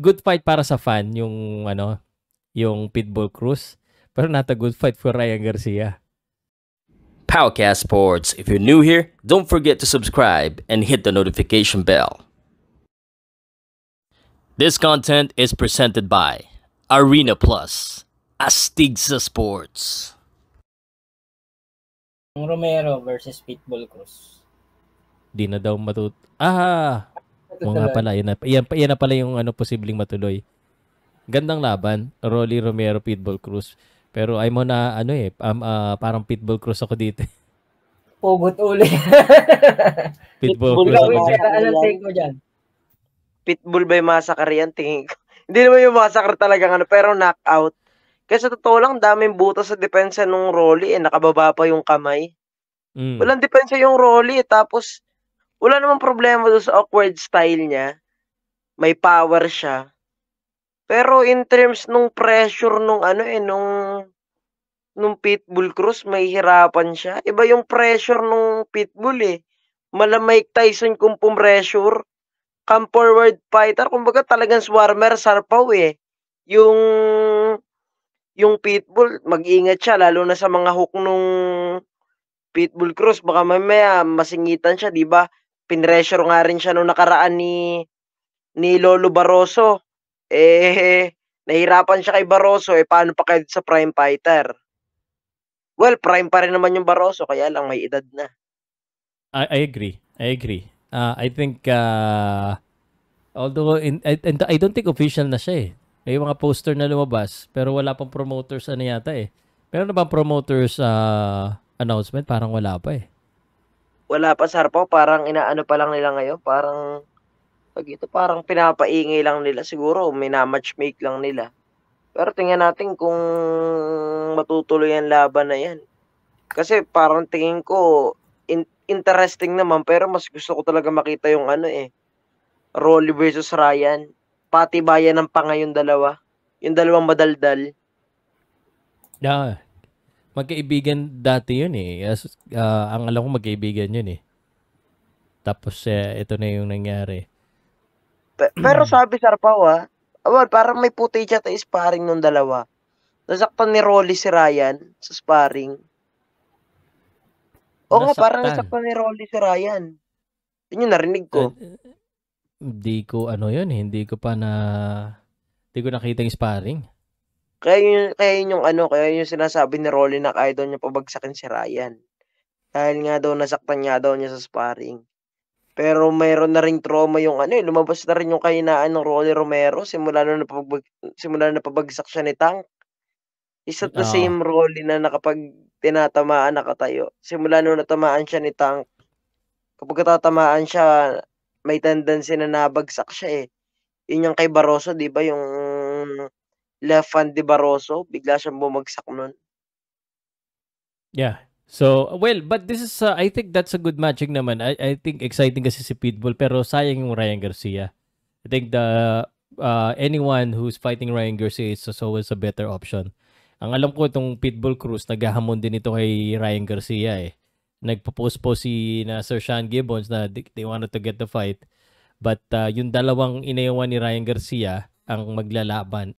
good fight para sa fan yung yung Pitbull Cruz, pero not a good fight for Ryan Garcia. Powercast Sports. If you're new here, don't forget to subscribe and hit the notification bell. This content is presented by Arena Plus, Astigza Sports. Romero versus Pitbull Cruz. Di na daw oo nga pala, yan na pala yung posibleng matuloy. Gandang laban, Rolly Romero, Pitbull Cruz. Pero ay mo na parang Pitbull Cruz ako dito. Pugot uli. Pitbull Pitbull Cruz ba ako yung dito. Anong take mo dyan? Pitbull ba yung massacre yan? Tingin ko. Hindi naman yung massacre talagang pero knockout. Kasi sa totoo lang, daming butas sa depensa nung Rolly nakababa pa yung kamay. Walang depensa yung Rolly tapos wala namang problema doon sa awkward style niya. May power siya. Pero in terms nung pressure nung nung Pitbull Cruz, may hirapan siya. Iba yung pressure nung Pitbull Mala Mike Tyson kung pressure. Come forward fighter, kumbaga talagang swarmer, sarpaw Yung Pitbull, mag-ingat siya, lalo na sa mga hook nung Pitbull Cruz. Baka mamaya masingitan siya, di ba? Pinressure nga rin siya nung nakaraan ni Lolo Barroso. Nahirapan siya kay Barroso, paano pa kayo sa prime fighter? Well, prime pa rin naman yung Barroso, kaya lang may edad na. I agree. I think although I don't think official na siya May mga poster na lumabas pero wala pang promoters yata Meron na bang promoters announcement? Parang wala pa Wala pa, Sarpaw, parang inaano pa lang nila ngayon, parang pinapaingay lang nila siguro, minamatchmake lang nila. Pero tingnan natin kung matutuloy ang laban na yan. Kasi parang tingin ko interesting naman, pero mas gusto ko talaga makita yung Rolly versus Ryan. Patibayan ng panga yung dalawa. Yung dalawang madaldal. Yeah. Magkaibigan dati yun ang alam ko magkaibigan yun Tapos ito na yung nangyari. Pero sabi Sarpaw parang may footage at sparring nung dalawa. Nasaktan ni Rolly si Ryan sa sparring. Oo nga, parang nasaktan ni Rolly si Ryan. Yun yung narinig ko. Hindi ko hindi ko nakita yung sparring. Kaya yung sinasabi ni Rolly na kaya daw niya pabagsakin si Ryan. Dahil nga daw nasaktan nga daw niya sa sparring. Pero mayroon na ring trauma yung lumabas na rin yung kahinaan ng Rolly Romero simula na napabagsak siya ni Tank. Is that the same Rolly na nakapag tinatamaan nakatayo? Simula nung natamaan siya ni Tank, kapag tatamaan siya, may tendency na nabagsak siya Yun yung kay Barroso, di ba? Yung left hand ni Barroso, bigla siyang bumagsak nun. Yeah. So, well, but this is, I think that's a good matching naman. I think exciting kasi si Pitbull, pero sayang yung Ryan Garcia. I think anyone who's fighting Ryan Garcia is always a better option. Ang alam ko itong Pitbull Cruz, naghahamon din ito kay Ryan Garcia Nagpo-post si Sir Sean Gibbons na they wanted to get the fight. But yung dalawang inayawan ni Ryan Garcia ang maglalaban